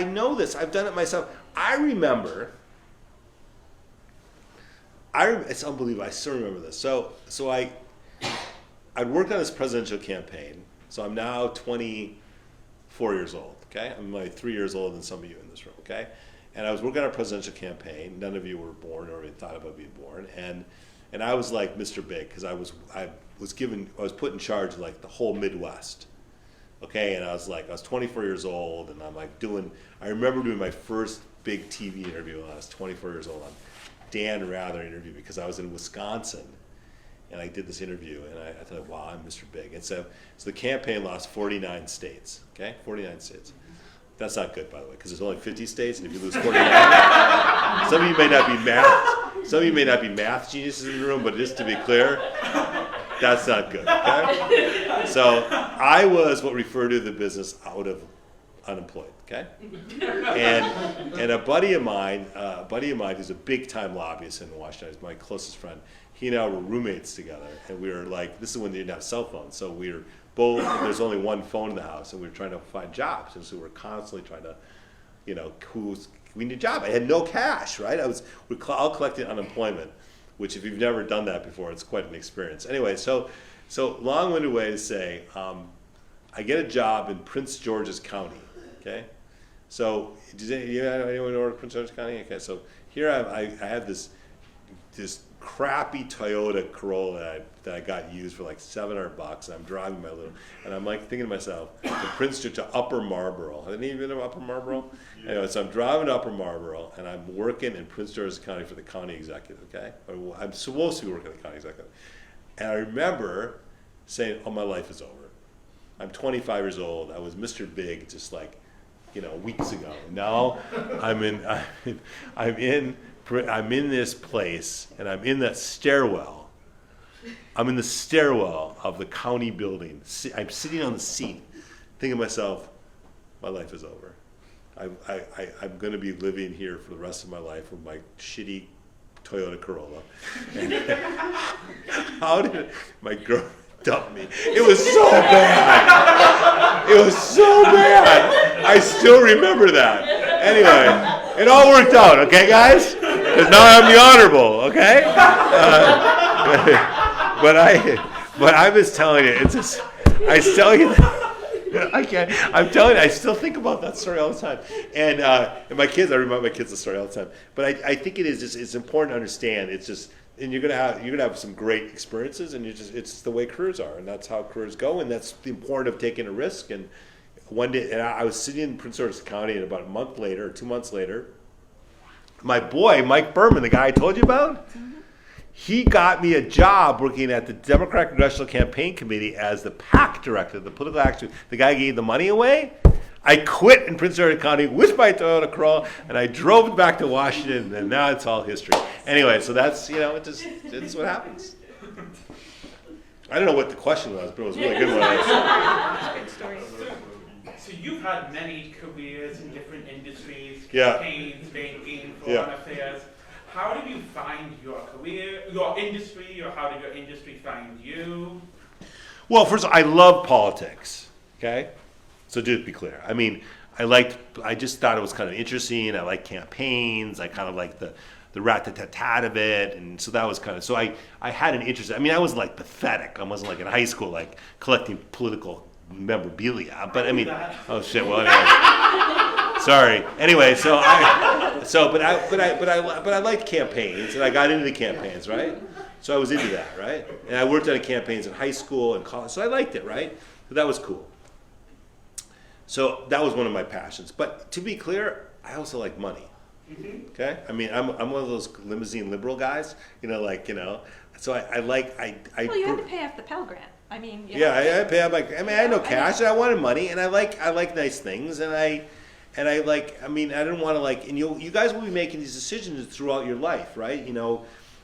know this. I've done it myself. I remember. It's unbelievable. I still remember this. So I'd worked on this presidential campaign. So I'm now 24 years old. Okay, I'm like 3 years older than some of you in this room. Okay, and I was working on a presidential campaign. None of you were born or even thought about being born, and I was like Mr. Big because I was put in charge of like the whole Midwest. Okay, and I was 24 years old, and I'm like I remember doing my first big TV interview when I was 24 years old on Dan Rather interview because I was in Wisconsin, and I did this interview, and I thought, wow, I'm Mr. Big. And so the campaign lost 49 states. Okay, 49 states. That's not good, by the way, because there's only 50 states, and if you lose 49, some of you may not be math geniuses in the room, but just to be clear, that's not good. Okay? So I was what referred to the business out of unemployed, okay? And a buddy of mine who's a big time lobbyist in Washington, is my closest friend. He and I were roommates together, and we were like, this is when they didn't have cell phones, so we were both, there's only one phone in the house, and we were trying to find jobs, and so we were constantly trying to, we need a job. I had no cash, right? We're all collecting unemployment, which if you've never done that before, it's quite an experience. Anyway, so long-winded way to say, I get a job in Prince George's County, okay? So, does anyone know Prince George's County? Okay, so here I have this crappy Toyota Corolla that I got used for like $700, and I'm driving and I'm like thinking to myself, from Prince George to Upper Marlboro. Have any of you been to Upper Marlboro? Anyway, so I'm driving to Upper Marlboro, and I'm working in Prince George's County for the county executive, okay? Or I'm supposed to be working at the county executive. And I remember saying, oh, my life is over. I'm 25 years old. I was Mr. Big just like, weeks ago. Now I'm in this place, and I'm in that stairwell. I'm in the stairwell of the county building. I'm sitting on the seat, thinking to myself, my life is over. I'm going to be living here for the rest of my life with my shitty Toyota Corolla. And how did my girl dump me? It was so bad. It was so bad. I still remember that. Anyway, it all worked out, okay, guys? Because now I'm the honorable, okay? But I was telling you, it's just, I was telling you that. I can't. I'm telling you, I still think about that story all the time, and my kids. I remind my kids the story all the time. But I think it is just, it's important to understand. It's just, and you're gonna have some great experiences, and it's the way careers are, and that's how careers go, and that's the importance of taking a risk. And one day, and I was sitting in Prince George's County, and about a month later, or 2 months later, my boy Mike Berman, the guy I told you about. He got me a job working at the Democratic Congressional Campaign Committee as the PAC director, the political action. The guy gave the money away. I quit in Prince George's County with my Toyota Corolla, and I drove back to Washington, and now it's all history. Anyway, so that's, it's what happens. I don't know what the question was, but it was a really good one. Good story. So you've had many careers in different industries, Yeah. campaigns, banking, foreign affairs. How did you find your career, your industry, or how did your industry find you? Well, first of all, I love politics, okay? So just be clear. I mean, I just thought it was kind of interesting. I like campaigns. I kind of like the rat-tat-tat of it. And so that was kind of, so I had an interest. I mean, I wasn't like pathetic. I wasn't like in high school, like collecting political memorabilia. But I mean, oh shit, well, anyway. Sorry. Anyway, but I liked campaigns, and I got into the campaigns, right? So I was into that, right? And I worked on campaigns in high school and college, so I liked it, right? So that was cool. So that was one of my passions. But to be clear, I also like money. Okay? I mean, I'm one of those limousine liberal guys, So I like. Well, you have to pay off the Pell Grant. I mean, I pay off I had no cash, and I wanted money, and I like nice things, and I didn't want to and you guys will be making these decisions throughout your life, right?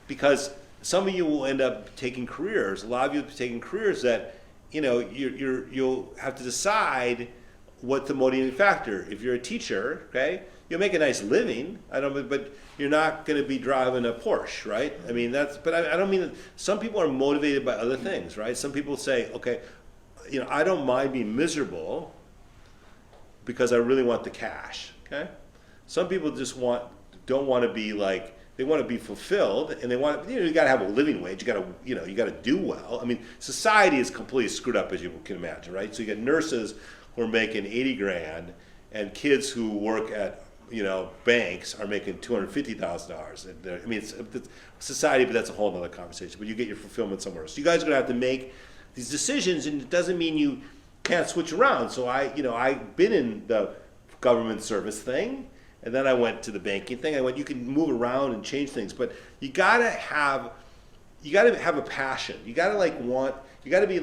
Because some of you will end up taking careers. A lot of you will be taking careers that, you'll have to decide what the motivating factor. If you're a teacher, okay, you'll make a nice living. But you're not going to be driving a Porsche, right? I mean, but I don't mean that. Some people are motivated by other things, right? Some people say, okay, I don't mind being miserable because I really want the cash, okay? Some people just don't want to be they want to be fulfilled, and they want, you got to have a living wage. You got to do well. I mean, society is completely screwed up, as you can imagine, right? So you get nurses who are making $80,000, and kids who work at banks are making $250,000. I mean, it's society, but that's a whole other conversation. But you get your fulfillment somewhere else. So you guys are gonna have to make these decisions, and it doesn't mean you can't switch around. So I've been in the government service thing, and then I went to the banking thing. You can move around and change things, but you gotta have a passion. You gotta be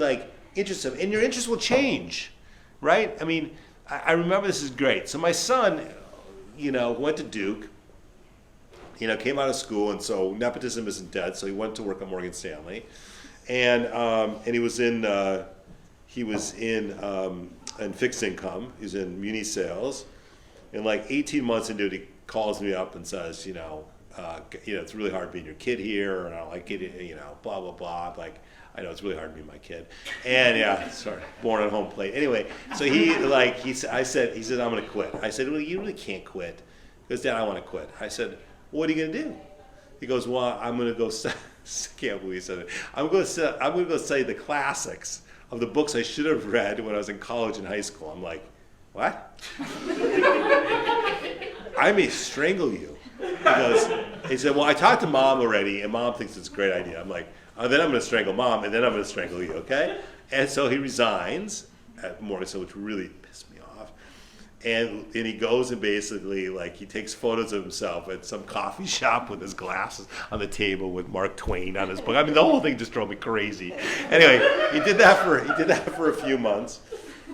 interested, and your interest will change, right? I mean, I remember, this is great. So my son, went to Duke, came out of school, and so nepotism isn't dead. So he went to work at Morgan Stanley, and he was in in fixed income. He's in muni sales. And like 18 months into it, he calls me up and says, it's really hard being your kid here, and I don't like it, blah, blah, blah. I'm like, I know it's really hard to be my kid. And yeah, sorry, born on home plate. Anyway, so he said, I'm going to quit. I said, well, you really can't quit. He goes, Dad, I want to quit. I said, well, what are you going to do? He goes, well, I'm going to go, can't believe he said it. I'm going to go study the classics of the books I should have read when I was in college and high school. I'm like, what? I may strangle you. He said, well, I talked to Mom already, and Mom thinks it's a great idea. I'm like, then I'm going to strangle Mom, and then I'm going to strangle you, okay? And so he resigns at Morgan, which really pissed me off. And he goes and basically, he takes photos of himself at some coffee shop with his glasses on the table with Mark Twain on his book. I mean, the whole thing just drove me crazy. Anyway, he did that for a few months.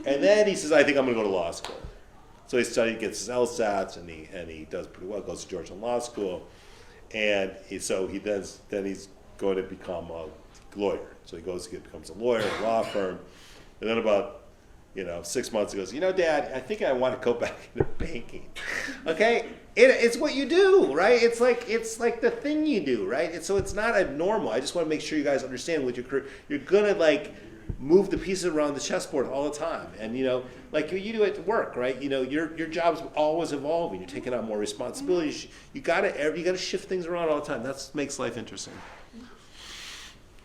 And then he says, I think I'm going to go to law school. So he gets his LSATs, and he does pretty well, goes to Georgetown Law School. And he's going to become a lawyer. So he becomes a lawyer at a law firm. And then about 6 months ago, he goes, Dad, I think I want to go back into banking. Okay? It's what you do, right? It's like the thing you do, right? So it's not abnormal. I just want to make sure you guys understand with your career, you're going to move the pieces around the chessboard all the time. And you do at work, right? Your job's always evolving. You're taking on more responsibilities. You gotta shift things around all the time. That makes life interesting.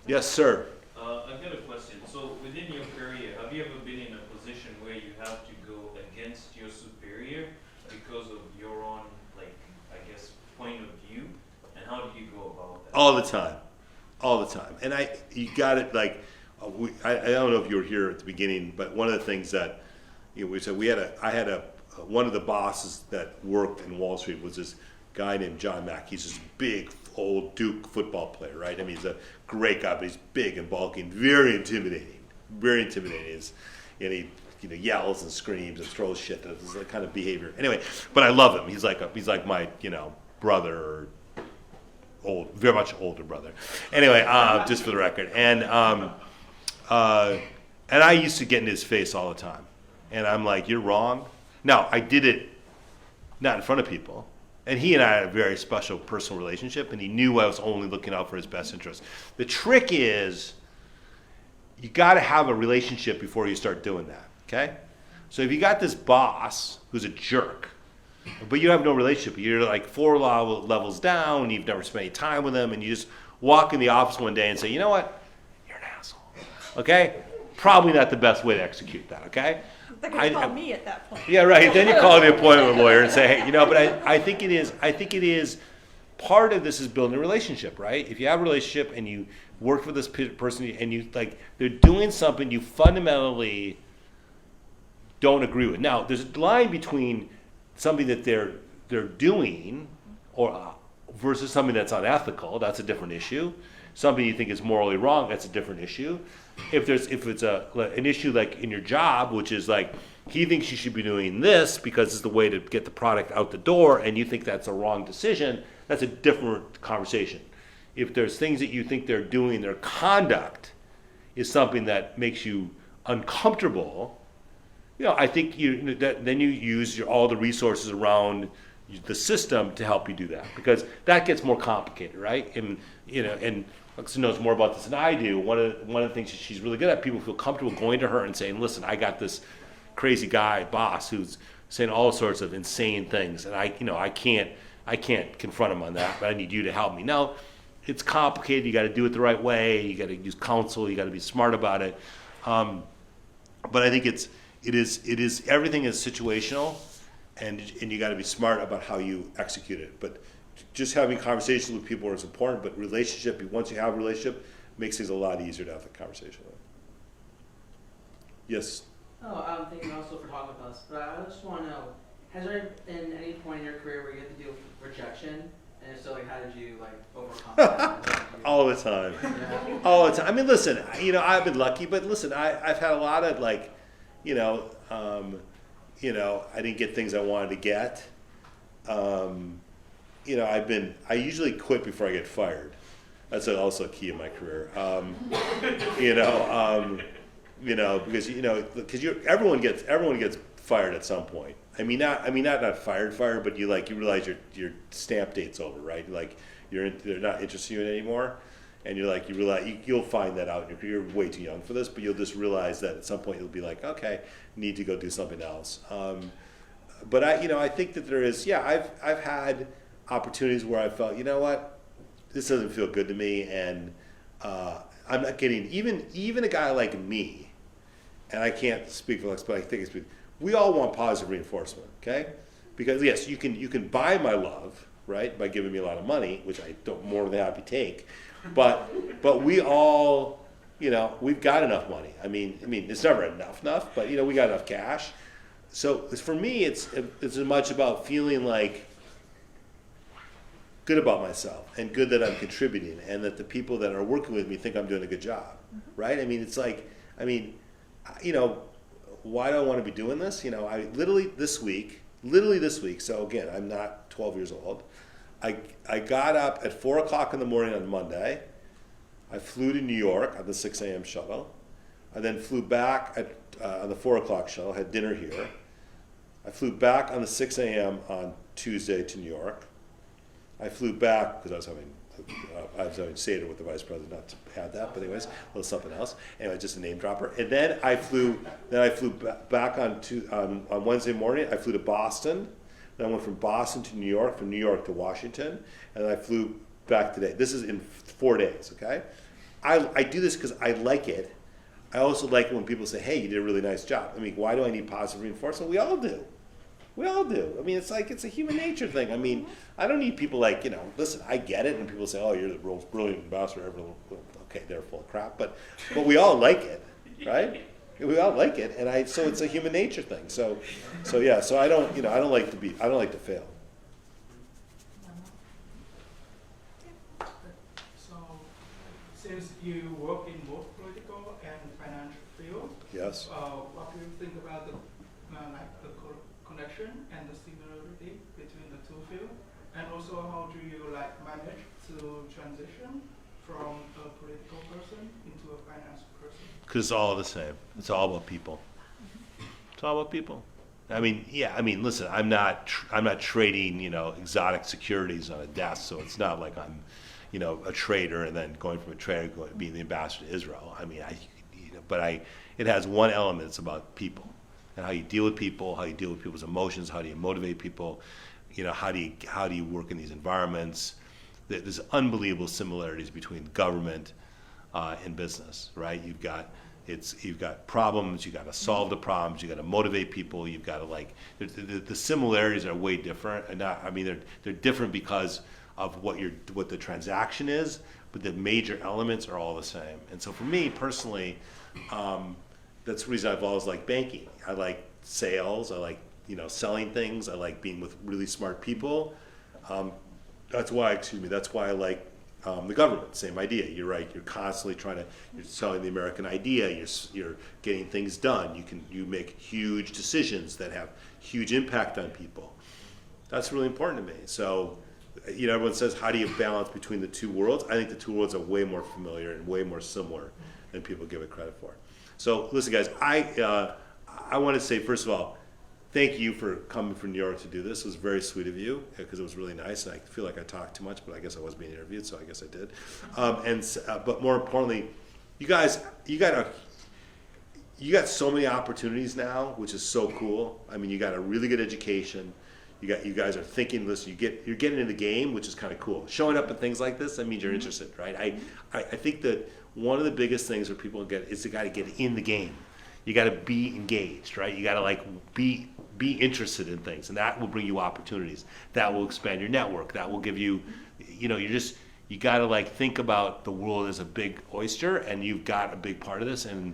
Yes, sir. I've got a question. So within your career, have you ever been in a position where you have to go against your superior because of your own, point of view? And how do you go about that? All the time. And you got it, I don't know if you were here at the beginning, but one of the things that we said, one of the bosses that worked in Wall Street was this guy named John Mack. He's this big old Duke football player, right? I mean, he's a great guy, but he's big and bulky and very intimidating. And he yells and screams and throws shit. This is kind of behavior. Anyway, but I love him. He's like my brother, or very much older brother. Anyway, just for the record. And I used to get in his face all the time. And I'm like, you're wrong. Now, I did it not in front of people. And he and I had a very special personal relationship, and he knew I was only looking out for his best interest. The trick is, you got to have a relationship before you start doing that, okay? So if you got this boss who's a jerk, but you have no relationship, you're 4 levels down, you've never spent any time with him, and you just walk in the office one day and say, you know what? You're an asshole, okay? Probably not the best way to execute that, okay? They're going to call me at that point. Yeah, right. Then you call the appointment lawyer and say, hey, but I think it is part of this is building a relationship, right? If you have a relationship and you work with this person and you they're doing something you fundamentally don't agree with. Now, there's a line between something that they're doing or versus something that's unethical. That's a different issue. Something you think is morally wrong, that's a different issue. If it's an issue like in your job, which is he thinks you should be doing this because it's the way to get the product out the door, and you think that's a wrong decision, that's a different conversation. If there's things that you think they're doing, their conduct is something that makes you uncomfortable, I think then you use all the resources around the system to help you do that, because that gets more complicated, right? And Alexa knows more about this than I do. One of the things she's really good at, people feel comfortable going to her and saying, listen, I got this crazy guy, boss, who's saying all sorts of insane things, and I can't confront him on that, but I need you to help me. Now, it's complicated. You got to do it the right way. You got to use counsel. You got to be smart about it. But I think it is everything is situational, and you got to be smart about how you execute it. But just having conversations with people is important, but once you have a relationship, makes things a lot easier to have the conversation with. Yes? Oh, thank you also for talking with us. But I just want to know, has there been any point in your career where you had to deal with rejection? And if so, how did you overcome that? All the time. Yeah. All the time. I mean, listen, I've been lucky, but listen, I've had a lot of I didn't get things I wanted to get. I usually quit before I get fired. That's also a key in my career. because everyone gets fired at some point. Not fired, but you realize your stamp date's over, right? Like they're not interested in you anymore, and you realize you'll find that out. You're way too young for this, but you'll just realize that at some point you'll be like, okay, need to go do something else. But I think that there is, I've had opportunities where I felt, you know what, this doesn't feel good to me, and I'm not getting even a guy like me, and I can't speak for Lex, but I think it's we all want positive reinforcement, okay? Because yes, you can buy my love, right, by giving me a lot of money, which I don't more than happy take, but we all, we've got enough money. I mean, it's never enough, but we got enough cash. So for me, it's as much about feeling like good about myself and good that I'm contributing and that the people that are working with me think I'm doing a good job, right? Why do I want to be doing this? I literally this week, so again, I'm not 12 years old. I got up at 4 o'clock in the morning on Monday. I flew to New York on the 6 a.m. shuttle. I then flew back on the 4 o'clock shuttle, had dinner here. I flew back on the 6 a.m. on Tuesday to New York. I flew back because I was having Seder with the vice president, not to add that, but anyways, a little something else. Anyway, just a name dropper. And then I flew back on Wednesday morning. I flew to Boston. Then I went from Boston to New York, from New York to Washington, and then I flew back today. This is in 4 days, okay? I do this because I like it. I also like it when people say, hey, you did a really nice job. Why do I need positive reinforcement? We all do. It's a human nature thing. I don't need people listen, I get it, and people say, oh, you're the most brilliant ambassador ever. Okay, they're full of crap, but we all like it, right? We all like it, and so it's a human nature thing. So I don't like to fail. So, since you work in both political and financial field, Yes. What do you think about the connection and the similarity between the two fields? And also, how do you manage to transition from a political person into a finance person? Because it's all the same. It's all about people. It's all about people. Listen, I'm not trading, exotic securities on a desk, so it's not like I'm, a trader and then going from a trader to being the ambassador to Israel. It has one element. It's about people and how you deal with people, how you deal with people's emotions, how do you motivate people, how do you work in these environments. There's unbelievable similarities between government and business, right? You've got problems, you got to solve the problems, you got to motivate people, you've got to the similarities are way different, and they're different because of what the transaction is, but the major elements are all the same. And so for me personally, that's the reason I've always liked banking. I like sales, I like selling things, I like being with really smart people. That's why I like the government. Same idea. You're right. You're constantly you're selling the American idea. You're getting things done. You make huge decisions that have huge impact on people. That's really important to me. So, everyone says, how do you balance between the two worlds? I think the two worlds are way more familiar and way more similar than people give it credit for. So, listen, guys. I want to say, first of all, thank you for coming from New York to do this. It was very sweet of you because it was really nice, and I feel like I talked too much, but I guess I was being interviewed, so I guess I did. But more importantly, you got so many opportunities now, which is so cool. You got a really good education. You guys are thinking. Listen, you're getting in the game, which is kind of cool. Showing up at things like this, that means you're interested, right? I think that one of the biggest things where people get is they got to get in the game. You got to be engaged, right? You got to be interested in things, and that will bring you opportunities. That will expand your network. That will give you, you got to think about the world as a big oyster, and you've got a big part of this, and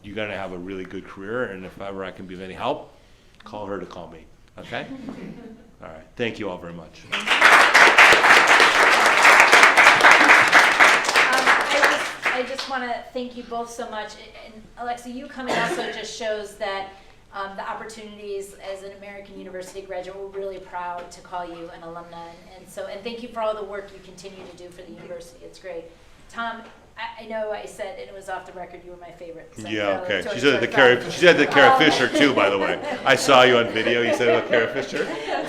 you're going to have a really good career. And if ever I can be of any help, call her to call me. Okay? All right. Thank you all very much. I just want to thank you both so much. And Alexa, you coming also just shows that the opportunities as an American University graduate, we're really proud to call you an alumna. And thank you for all the work you continue to do for the university. It's great. Tom, I know I said, and it was off the record, you were my favorite. So Yeah, okay. George She said the George Carrie. She said the Carrie Fisher too, by the way. I saw you on video. You said about Carrie Fisher. Yeah.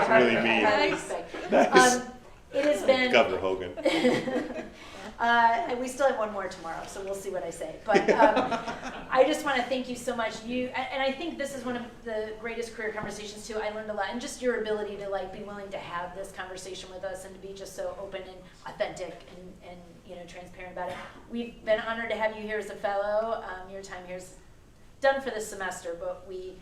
It's really mean. Nice. It has been. Governor Hogan. And we still have one more tomorrow, so we'll see what I say. But I just want to thank you so much. And I think this is one of the greatest career conversations too. I learned a lot, and just your ability to like be willing to have this conversation with us and to be just so open and authentic and transparent about it. We've been honored to have you here as a fellow. Your time here is done for this semester, but we.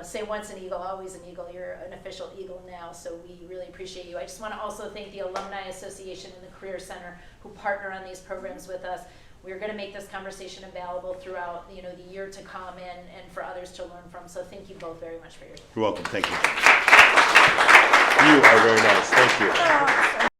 Say once an eagle, always an eagle. You're an official eagle now, so we really appreciate you. I just want to also thank the Alumni Association and the Career Center who partner on these programs with us. We're going to make this conversation available throughout the year to come and for others to learn from. So thank you both very much for your time. You're welcome. Thank you. You are very nice. Thank you.